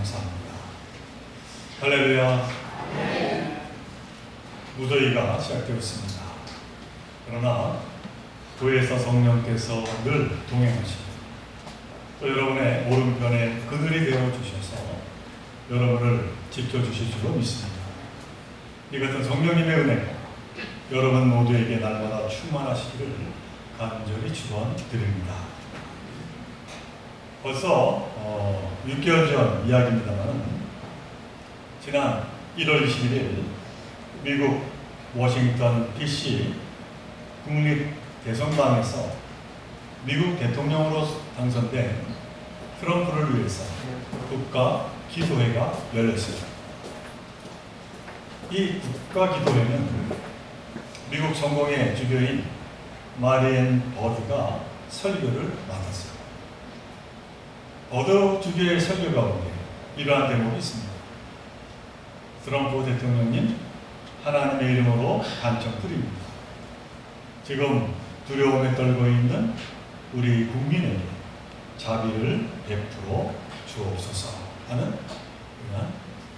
감사합니다. 할렐루야. 무더위가 시작되었습니다. 그러나 교회에서 성령께서 늘 동행하시고 또 여러분의 오른편에 그늘이 되어주셔서 여러분을 지켜주실 줄로 믿습니다. 이 같은 성령님의 은혜가 여러분 모두에게 날마다 충만하시기를 간절히 축원드립니다. 벌써 6개월 전 이야기입니다만 지난 1월 21일 미국 워싱턴 DC 국립대성당에서 미국 대통령으로 당선된 트럼프를 위해서 국가 기도회가 열렸습니다. 이 국가 기도회는 미국 성공의 주교인 마리앤 버드가 설교를 맡았습니다. 버드 주교의 설교 가운데 이러한 대목이 있습니다. 트럼프 대통령님, 하나님의 이름으로 간청드립니다. 지금 두려움에 떨고 있는 우리 국민에게 자비를 베풀어 주옵소서 하는 그런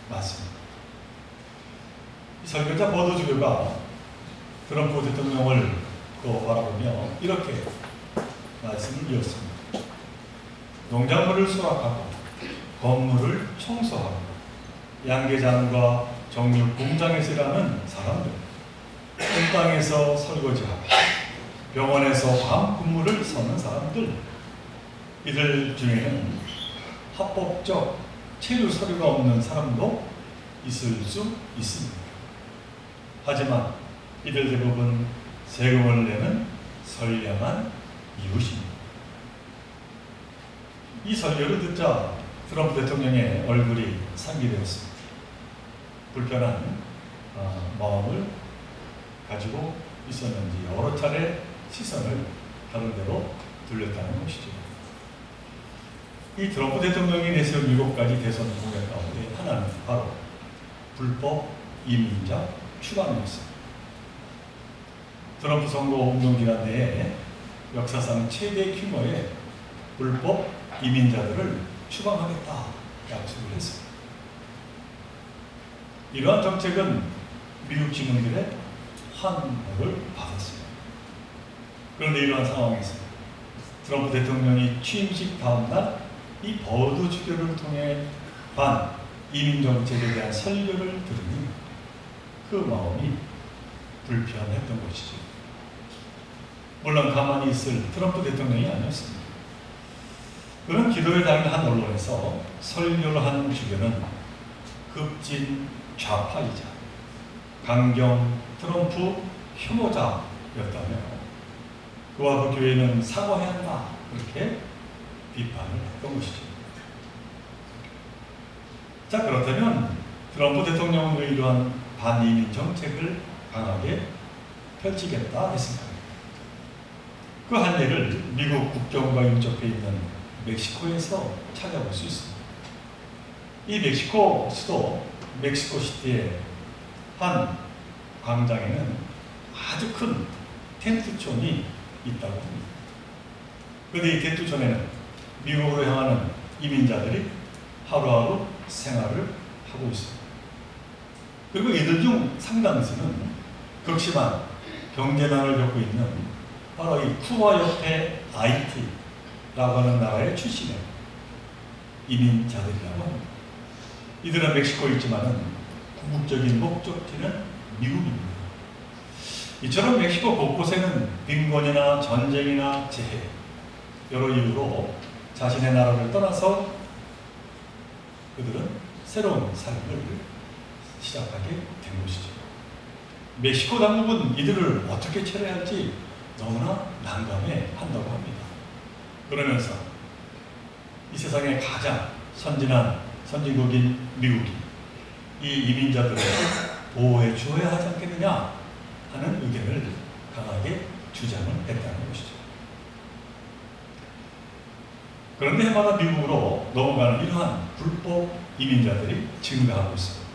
말씀입니다. 설교자 버드 주교가 트럼프 대통령을 바라보며 이렇게 말씀을 이었습니다. 농작물을 수확하고 건물을 청소하고 양계장과 정육 공장에서 일하는 사람들, 공장에서 설거지하고 병원에서 밤 근무를 서는 사람들, 이들 중에는 합법적 체류 서류가 없는 사람도 있을 수 있습니다. 하지만 이들 대부분 세금을 내는 선량한 이웃입니다. 이 설교를 듣자 트럼프 대통령의 얼굴이 상기되었습니다. 불편한 마음을 가지고 있었는지 여러 차례 시선을 다른 데로 돌렸다는 것이죠. 이 트럼프 대통령이 내세운 7가지 대선 공약 가운데 하나는 바로 불법 이민자 추방이었습니다. 트럼프 선거 운동 기간 내에 역사상 최대 규모의 불법 이민자들을 추방하겠다 약속을 했습니다. 이러한 정책은 미국 시민들의 환호를 받았습니다. 그런데 이러한 상황에서 트럼프 대통령이 취임식 다음날 이 버드 주교를 통해 반 이민 정책에 대한 설교를 들으니 그 마음이 불편했던 것이죠. 물론 가만히 있을 트럼프 대통령이 아니었습니다. 그런 기도회 당일 한 언론에서 설교를 한 주교는 급진 좌파이자 강경 트럼프 혐오자였다며 그와 그 교회는 사과해야 한다 그렇게 비판을 했던 것이죠. 자, 그렇다면 트럼프 대통령은 왜 이러한 반이민 정책을 강하게 펼치겠다 했습니다. 그 한 예를 미국 국경과 인접해 있는 멕시코에서 찾아볼 수 있습니다. 이 멕시코 수도 멕시코시티의 한 광장에는 아주 큰 텐트촌이 있다고 합니다. 그런데 이 텐트촌에는 미국으로 향하는 이민자들이 하루하루 생활을 하고 있습니다. 그리고 이들 중 상당수는 극심한 경제난을 겪고 있는 바로 이 쿠바 옆에 아이티라고 하는 나라의 출신의 이민자들이라고 합니다. 이들은 멕시코에 있지만은 궁극적인 목적지는 미국입니다. 이처럼 멕시코 곳곳에는 빈곤이나 전쟁이나 재해 여러 이유로 자신의 나라를 떠나서 그들은 새로운 삶을 시작하게 된 것이죠. 멕시코 당국은 이들을 어떻게 처리할지 너무나 난감해 한다고 합니다. 그러면서 이 세상의 가장 선진한 선진국인 미국이 이 이민자들을 보호해 주어야 하지 않겠느냐 하는 의견을 강하게 주장을 했다는 것이죠. 그런데 해마다 미국으로 넘어가는 이러한 불법 이민자들이 증가하고 있습니다.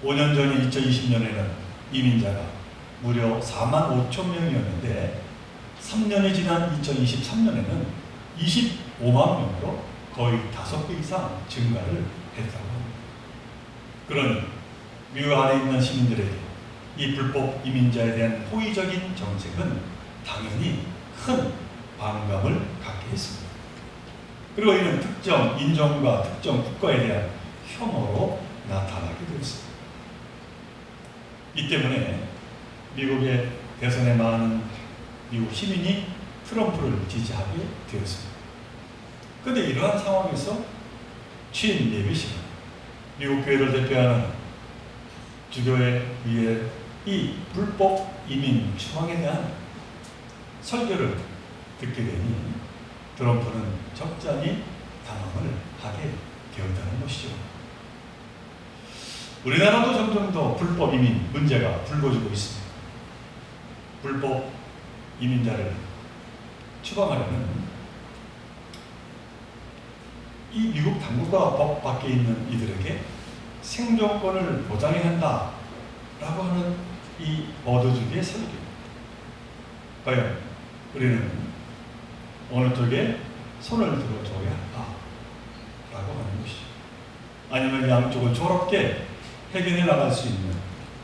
5년 전인 2020년에는 이민자가 무려 4만 5천 명이었는데 3년이 지난 2023년에는 25만 명으로 거의 5배 이상 증가를 했다고 합니다. 그러니 미국 안에 있는 시민들에게 이 불법 이민자에 대한 호의적인 정책은 당연히 큰 반감을 갖게 했습니다. 그리고 이는 특정 인종과 특정 국가에 대한 혐오로 나타나게 되었습니다. 이 때문에 미국의 대선에 많은 미국 시민이 트럼프를 지지하게 되었습니다. 그런데 이러한 상황에서 취임 예비시간 미국 교회를 대표하는 주교에 의해 이 불법 이민 추방에 대한 설교를 듣게 되니 트럼프는 적잖이 당황을 하게 되었다는 것이죠. 우리나라도 점점 더 불법 이민 문제가 불거지고 있습니다. 불법 이민자를 추방하려면 이 미국 당국과 법 밖에 있는 이들에게 생존권을 보장해야 한다 라고 하는 이 버드주기의 설교. 과연 우리는 어느 쪽에 손을 들어줘야 할까 라고 하는 것이죠. 아니면 양쪽을 조롭게 해결해 나갈 수 있는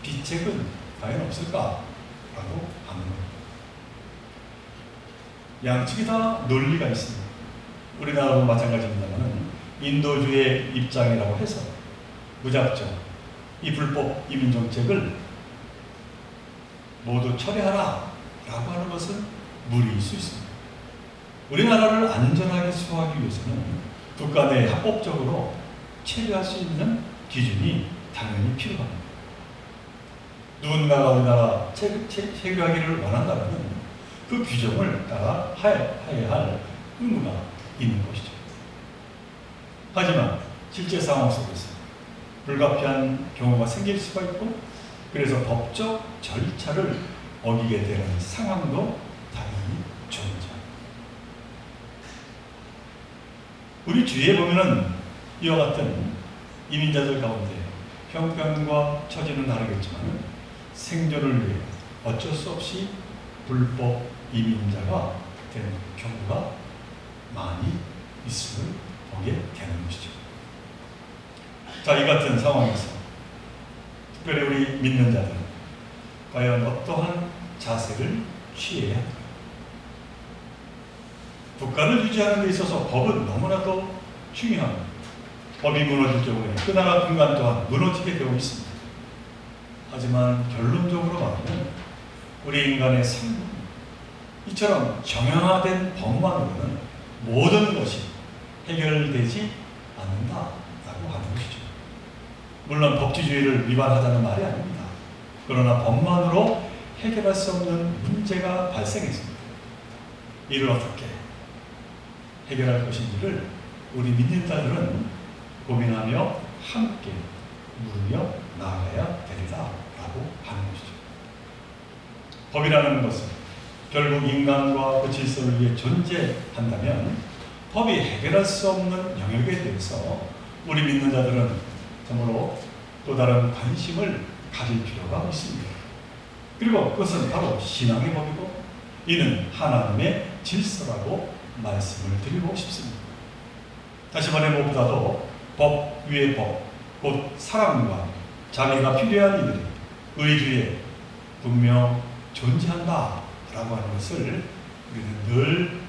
비책은 과연 없을까 라고 하는 겁니다. 양측이 다 논리가 있습니다. 우리나라도 마찬가지입니다만 인도주의 입장이라고 해서 무작정 이 불법 이민 정책을 모두 철회하라 라고 하는 것은 무리일 수 있습니다. 우리나라를 안전하게 수호하기 위해서는 국가 내에 합법적으로 체류할 수 있는 기준이 당연히 필요합니다. 누군가가 우리나라 체류하기를 원한다면 그 규정을 따라 해야 할 의무가 있는 것이죠. 하지만 실제 상황 속에서 불가피한 경우가 생길 수가 있고 그래서 법적 절차를 어기게 되는 상황도 당연히 존재합니다. 우리 주위에 보면은 이와 같은 이민자들 가운데 형편과 처지는 다르겠지만 생존을 위해 어쩔 수 없이 불법 이민자가 된 경우가 많이 있음을 보게 되는 것이죠. 자, 이 같은 상황에서 특별히 우리 믿는 자들은 과연 어떠한 자세를 취해야 할까요? 국가를 유지하는 데 있어서 법은 너무나도 중요합니다. 법이 무너질 경우에 그 나라 군관 또한 무너지게 되어 있습니다. 하지만 결론적으로 말하면 우리 인간의 삶은 이처럼 정형화된 법만으로는 모든 것이 해결되지 않는다라고 하는 것이죠. 물론 법치주의를 위반하자는 말이 아닙니다. 그러나 법만으로 해결할 수 없는 문제가 발생했습니다. 이를 어떻게 해결할 것인지를 우리 믿는 자들은 고민하며 함께 물으며 나아가야 되리라 라고 하는 것이죠. 법이라는 것은 결국 인간과 그 질서를 위해 존재한다면 법이 해결할 수 없는 영역에 대해서 우리 믿는 자들은 참으로 또 다른 관심을 가질 필요가 있습니다. 그리고 그것은 바로 신앙의 법이고 이는 하나님의 질서라고 말씀을 드리고 싶습니다. 다시 말해 무엇보다도 법 위의 법, 곧 사랑과 자비가 필요한 이들이 의주에 분명 존재한다 라고 하는 것을 우리는 늘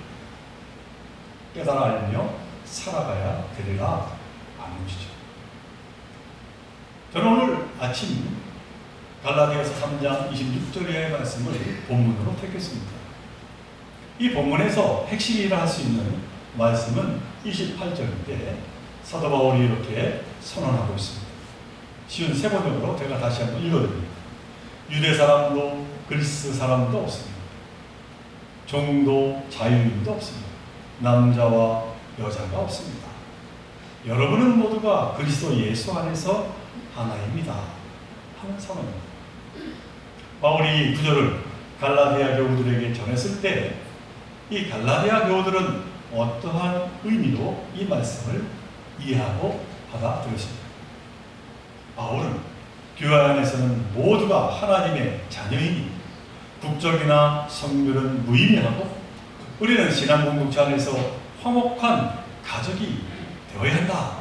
깨달아 알며 살아가야 되리라 하는 것이죠. 저는 오늘 아침 갈라디아서 3장 26절의 말씀을 본문으로 택했습니다. 이 본문에서 핵심이라 할 수 있는 말씀은 28절인데 사도 바울이 이렇게 선언하고 있습니다. 쉬운 세 번역으로 제가 다시 한번 읽어드립니다. 유대 사람도 그리스 사람도 없습니다. 종도 자유인도 없습니다. 남자와 여자가 없습니다. 여러분은 모두가 그리스도 예수 안에서 하나입니다. 하는 선언입니다. 바울이 이 구절을 갈라디아 교우들에게 전했을 때 이 갈라디아 교우들은 어떠한 의미로 이 말씀을 이해하고 받아들였습니다. 바울은 교회 안에서는 모두가 하나님의 자녀이니 국적이나 성별은 무의미하고 우리는 신앙 공동체 안에서 화목한 가족이 되어야 한다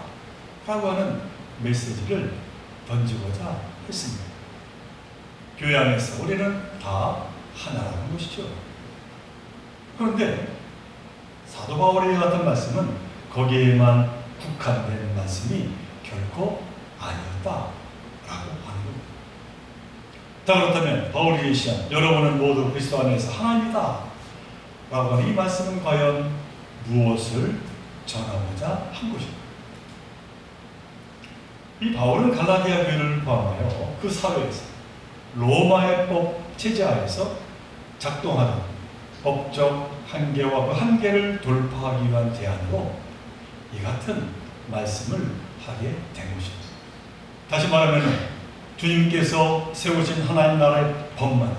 라고 하는 메시지를 던지고자 했습니다. 교회 안에서 우리는 다 하나라는 것이죠. 그런데 사도 바울의 같은 말씀은 거기에만 국한된 말씀이 결코 아니었다라고 하는 겁니다. 자, 그렇다면 바울이 제시한 여러분은 모두 그리스도 안에서 하나님이다 라고 하는 이 말씀은 과연 무엇을 전하고자 한 것입니다. 이 바울은 갈라디아 교회를 포함하여 그 사회에서 로마의 법 체제하에서 작동하는 법적 한계와 그 한계를 돌파하기 위한 제안으로 이 같은 말씀을 하게 된 것입니다. 다시 말하면 주님께서 세우신 하나님 나라의 법만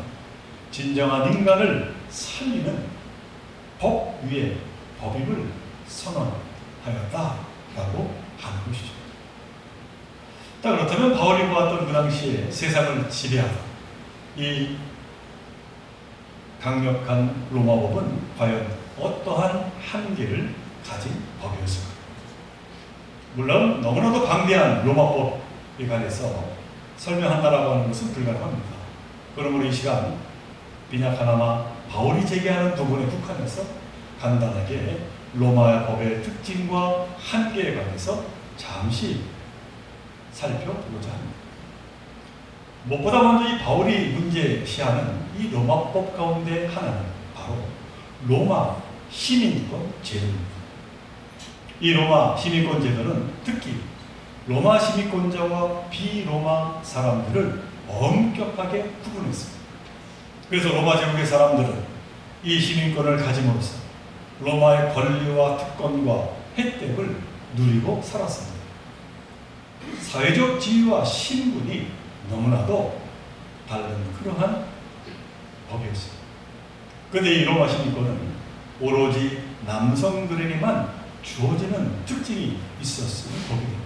진정한 인간을 살리는 법 위에 법임을 선언하였다라고 하는 것이죠. 자, 그렇다면 바울이 보았던 그 당시에 세상을 지배하던 이 강력한 로마법은 과연 어떠한 한계를 가진 법이었을까? 물론 너무나도 방대한 로마법에 관해서 설명한다라고 하는 것은 불가능합니다. 그러므로 이 시간 빈약하나마 바울이 제기하는 부분에 국한해서 간단하게 로마 법의 특징과 한계에 관해서 잠시 살펴보고자 합니다. 무엇보다 먼저 이 바울이 문제시하는 이 로마법 가운데 하나는 바로 로마 시민권 제도입니다. 이 로마 시민권 제도는 특히 로마 시민권자와 비로마 사람들을 엄격하게 구분했습니다. 그래서 로마 제국의 사람들은 이 시민권을 가짐으로써 로마의 권리와 특권과 혜택을 누리고 살았습니다. 사회적 지위와 신분이 너무나도 다른 그러한 법이었습니다. 그런데 이 로마 시민권은 오로지 남성들에게만 주어지는 특징이 있었음을 보게 됩니다.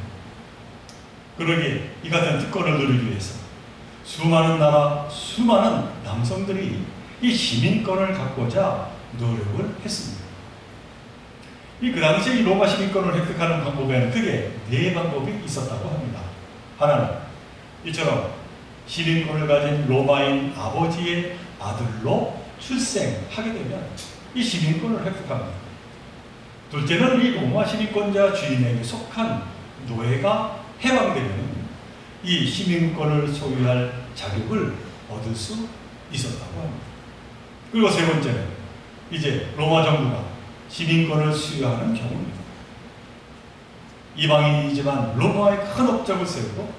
그러기에 이 같은 특권을 누리기 위해서 수많은 나라, 수많은 남성들이 이 시민권을 갖고자 노력을 했습니다. 그 당시에 이 로마 시민권을 획득하는 방법에는 크게 4방법이 있었다고 합니다. 하나는 이처럼 시민권을 가진 로마인 아버지의 아들로 출생하게 되면 이 시민권을 획득합니다. 둘째는 이 로마 시민권자 주인에게 속한 노예가 해방되면 이 시민권을 소유할 자격을 얻을 수 있었다고 합니다. 그리고 세 번째는 이제 로마 정부가 시민권을 수여하는 경우입니다. 이방인이지만 로마의 큰 업적을 세우고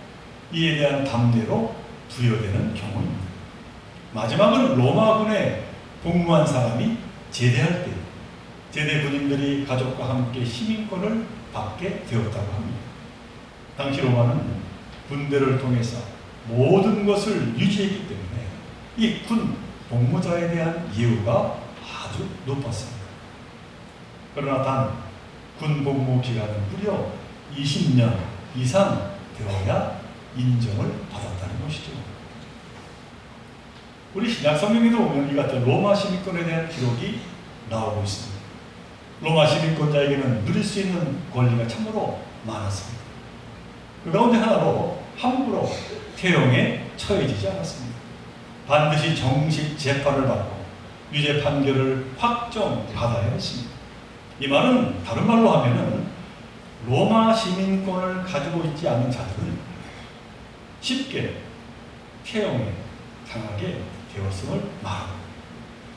이에 대한 담대로 부여되는 경우입니다. 마지막은 로마군에 복무한 사람이 제대할 때 제대 군인들이 가족과 함께 시민권을 받게 되었다고 합니다. 당시 로마는 군대를 통해서 모든 것을 유지했기 때문에 이 군 복무자에 대한 예우가 아주 높았습니다. 그러나 단 군 복무 기간은 무려 20년 이상 되어야 인정을 받았다는 것이죠. 우리 신약 성경에도 보면 이 같은 로마 시민권에 대한 기록이 나오고 있습니다. 로마 시민권자에게는 누릴 수 있는 권리가 참으로 많았습니다. 그 가운데 하나로 함부로 태형에 처해지지 않았습니다. 반드시 정식 재판을 받고 유죄 판결을 확정받아야 했습니다. 이 말은 다른 말로 하면은 로마 시민권을 가지고 있지 않은 자들은 쉽게 태형에 당하게 되었음을 말합니다.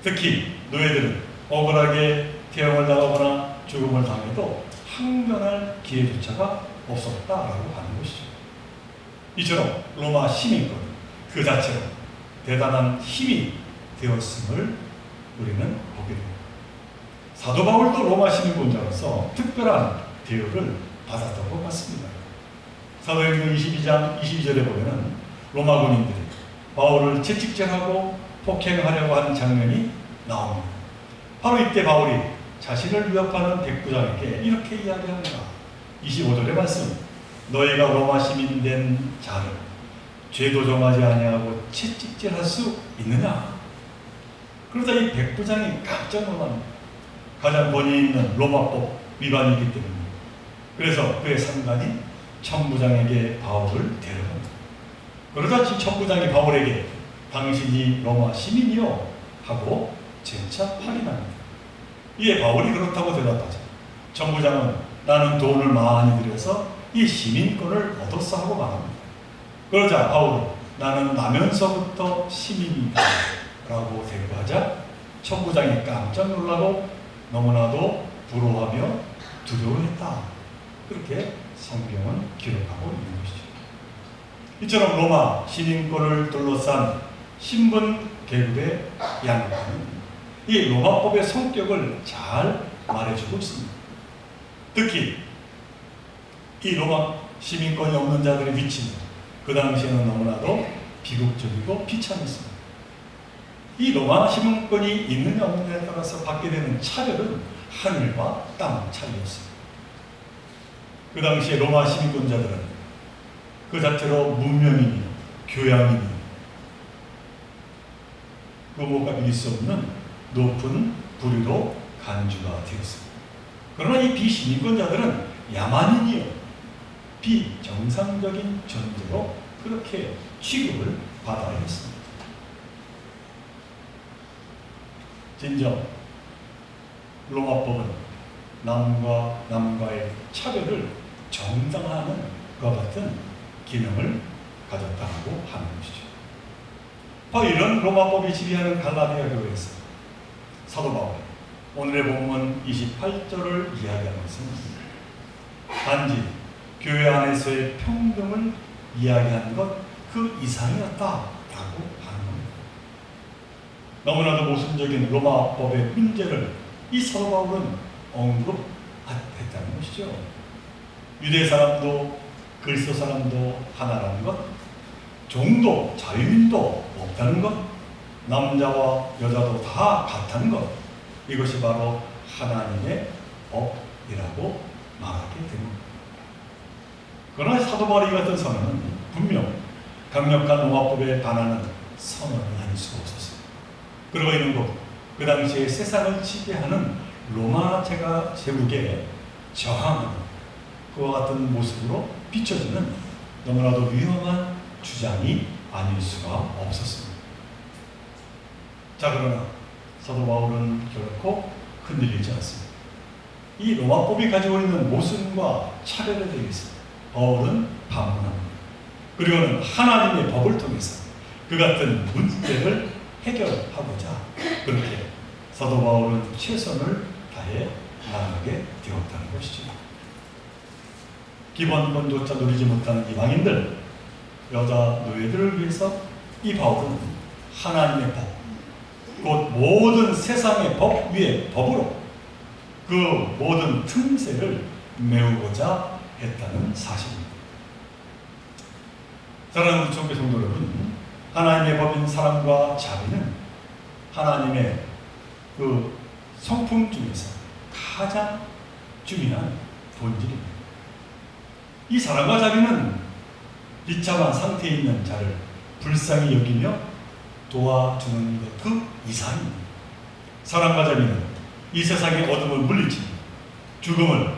특히 노예들은 억울하게 태형을 당하거나 죽음을 당해도 항변할 기회조차가 없었다라고 하는 것이죠. 이처럼 로마 시민권 그 자체로 대단한 힘이 되었음을 우리는 보게 됩니다. 사도 바울도 로마 시민권자로서 특별한 대우를 받았던 것 같습니다. 사도행전 22장 22절에 보면 로마 군인들이 바울을 채찍질하고 폭행하려고 하는 장면이 나옵니다. 바로 이때 바울이 자신을 위협하는 백부장에게 이렇게 이야기합니다. 25절의 말씀, 너희가 로마 시민 된 자를 죄도 정하지 아니하고 채찍질할 수 있느냐? 그러자 이 백부장이 깜짝 놀랍니다. 가장 권위 있는 로마법 위반이기 때문에. 그래서 그의 상관이 천부장에게 바울을 데려갑니다. 그러자 천부장이 바울에게 당신이 로마 시민이요? 하고 재차 확인합니다. 이에 바울이 그렇다고 대답하죠. 천부장은 나는 돈을 많이 들여서 이 시민권을 얻었어 하고 말합니다. 그러자 바울은 나는 나면서부터 시민이다 라고 대꾸하자 천부장이 깜짝 놀라고 너무나도 부러워하며 두려워했다. 그렇게 성경은 기록하고 있는 것이죠. 이처럼 로마 시민권을 둘러싼 신분 계급의 양반은 이 로마법의 성격을 잘 말해주고 있습니다. 특히 이 로마 시민권이 없는 자들의 위치는 그 당시에는 너무나도 비극적이고 비참했습니다. 이 로마 시민권이 있느냐 없느냐에 따라서 받게 되는 차별은 하늘과 땅 차이였습니다. 그 당시에 로마 시민권자들은 그 자체로 문명인이요, 교양인이요, 그 뭐가 이길 수 없는 높은 부류로 간주가 되었습니다. 그러나 이 비시민권자들은 야만인이요, 비정상적인 존재로 그렇게 취급을 받아야 했습니다. 진정 로마법은 남과 남과의 차별을 정당화하는 것과 같은 기능을 가졌다고 하는 것이죠. 바로 이런 로마법이 지배하는 갈라디아 교회에서 사도 바울이 오늘의 본문 28절을 이야기하는 것은 단지 교회 안에서의 평등을 이야기하는 것 그 이상이었다라고 하는 겁니다. 너무나도 모순적인 로마법의 문제를 이 사도 바울은 언급했다는 것이죠. 유대 사람도 그리스도 사람도 하나라는 것, 종도 자유인도 없다는 것, 남자와 여자도 다 같다는 것, 이것이 바로 하나님의 법이라고 말하게 됩니다. 그러나 사도 바울이 같은 선언은 분명 강력한 로마법에 반하는 선언은 아닐 수가 없었어요. 그러고 있는 것, 그 당시에 세상을 지배하는 로마 제국에 저항하는 그와 같은 모습으로 비춰지는 너무나도 위험한 주장이 아닐 수가 없었습니다. 자, 그러나 사도 바울은 결코 흔들리지 않습니다. 이 로마법이 가지고 있는 모순과 차별에 대해서 바울은 반문합니다. 그리고는 하나님의 법을 통해서 그 같은 문제를 해결하고자 그렇게 사도 바울은 최선을 다해 나아가게 되었다는 것이죠. 기본권조차 누리지 못하는 이방인들, 여자 노예들을 위해서 이 바울은 하나님의 법, 곧 모든 세상의 법 위에 법으로 그 모든 틈새를 메우고자 했다는 사실입니다. 사랑하는 우리 총회 성도 여러분, 하나님의 법인 사랑과 자비는 하나님의 그 성품 중에서 가장 중요한 본질입니다. 이 사랑과 자비는 비참한 상태에 있는 자를 불쌍히 여기며 도와주는 것 그 이상입니다. 사랑과 자비는 이 세상의 어둠을 물리치며 죽음을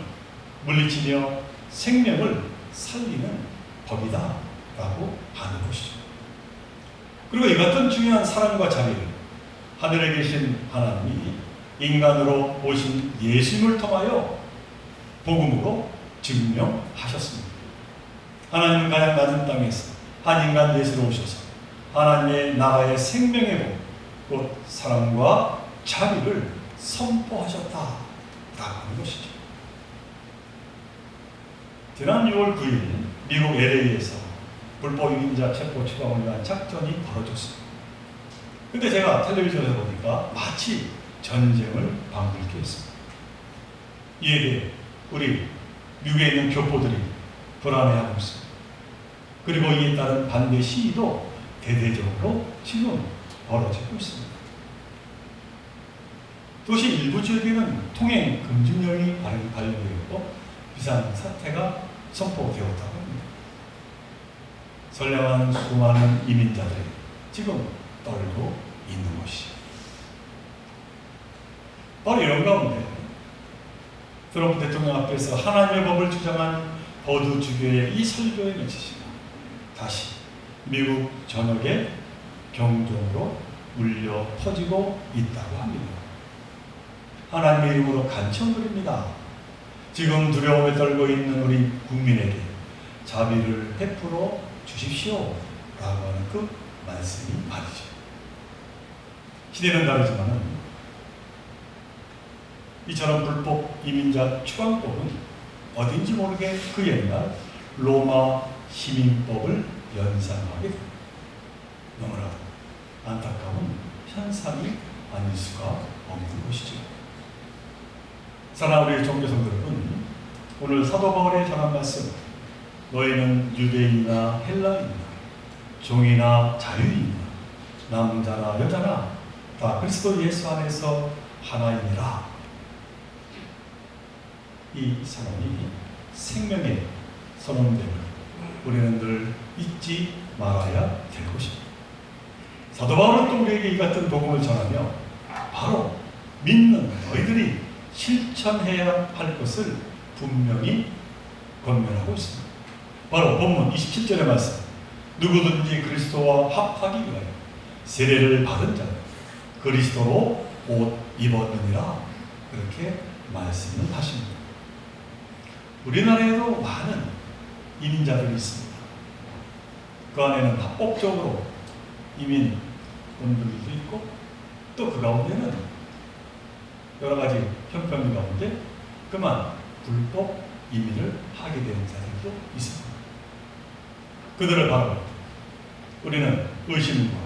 물리치며 생명을 살리는 법이다 라고 하는 것이죠. 그리고 이 같은 중요한 사랑과 자비를 하늘에 계신 하나님이 인간으로 오신 예수님을 통하여 복음으로 증명하셨습니다. 하나님은 가장 낮은 땅에서 한 인간 예수로 오셔서 하나님의 나라의 생명의 복, 곧 사랑과 자비를 선포하셨다라고 하는 것이죠. 지난 6월 9일 미국 LA에서 불법 유인자 체포 추방을 위한 작전이 벌어졌습니다. 근데 제가 텔레비전에서 보니까 마치 전쟁을 방불케 했습니다. 이에 대해 우리 미국에 있는 교포들이 불안해하고 있습니다. 그리고 이에 따른 반대 시위도 대대적으로 지금 벌어지고 있습니다. 도시 일부 지역에는 통행 금지령이 발령되었고 비상사태가 선포되었다고 합니다. 선량한 수많은 이민자들이 지금 떨고 있는 것이죠. 바로 이런 가운데 트럼프 대통령 앞에서 하나님의 법을 주장한 버드 주교의 이 설교의 메시지가 다시 미국 전역에 경종으로 울려 퍼지고 있다고 합니다. 하나님의 이름으로 간청드립니다. 지금 두려움에 떨고 있는 우리 국민에게 자비를 베풀어 주십시오 라고 하는 그 말씀이 말이죠. 시대는 다르지만은 이처럼 불법 이민자 추방법은 어딘지 모르게 그 옛날 로마 시민법을 연상하게 됩니다. 너무나 안타까운 현상이 아닐 수가 없는 것이죠. 사랑하는 우리 종교성도 여러분, 오늘 사도 바울의 전한 말씀, 너희는 유대인이나 헬라인이나 종이나 자유인이나 남자나 여자나 다 그리스도 예수 안에서 하나이니라. 이 선언이 생명의 선언됨을 우리는 늘 잊지 말아야 될 것입니다. 사도 바울은 또 우리에게 이 같은 복음을 전하며 바로 믿는 너희들이 실천해야 할 것을 분명히 권면하고 있습니다. 바로 본문 27절의 말씀, 누구든지 그리스도와 합하기 위하여 세례를 받은 자는 그리스도로 옷 입었느니라. 그렇게 말씀을 하십니다. 우리나라에도 많은 이민자들이 있습니다. 그 안에는 합법적으로 이민 온 분들도 있고 또 그 가운데는 여러 가지 형편 가운데 그만 불법 이민을 하게 된 자들도 있습니다. 그들을 바라볼 때 우리는 의심과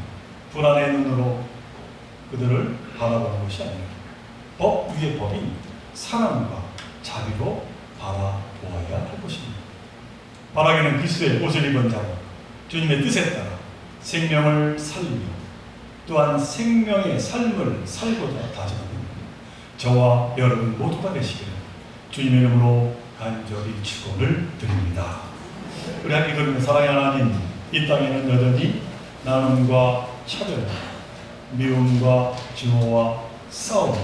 불안의 눈으로 그들을 바라보는 것이 아니라 법 위의 법인 사랑과 자비로 바라보아야 할 것입니다. 바라기는 그리스도의 옷을 입은 자로 주님의 뜻에 따라 생명을 살리며 또한 생명의 삶을 살고자 다짐하는 저와 여러분 모두가 되시기를 주님의 이름으로 간절히 축원을 드립니다. 우리 함께 그러면 사랑의 하나님, 이 땅에는 여전히 나눔과 차별, 미움과 증오와 싸움이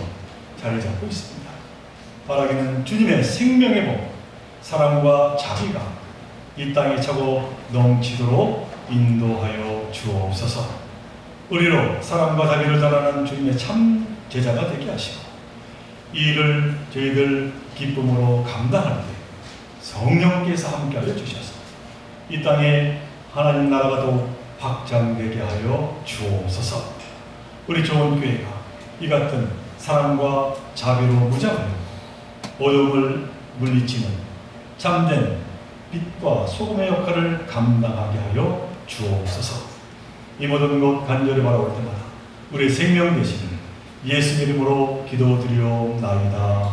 자리 잡고 있습니다. 바라기는 주님의 생명의 복, 사랑과 자비가 이 땅에 차고 넘치도록 인도하여 주옵소서. 우리로 사랑과 자비를 전하는 주님의 참 제자가 되게 하시고 이 일을 저희들 기쁨으로 감당할 때 성령께서 함께하여 주셔서 이 땅에 하나님 나라가 더욱 확장되게 하여 주옵소서. 우리 좋은 교회가 이 같은 사랑과 자비로 무장하여 어려움을 물리치는 참된 빛과 소금의 역할을 감당하게 하여 주옵소서. 이 모든 것 간절히 바라볼 때마다 우리의 생명 되시는 예수 이름으로 기도드리옵나이다.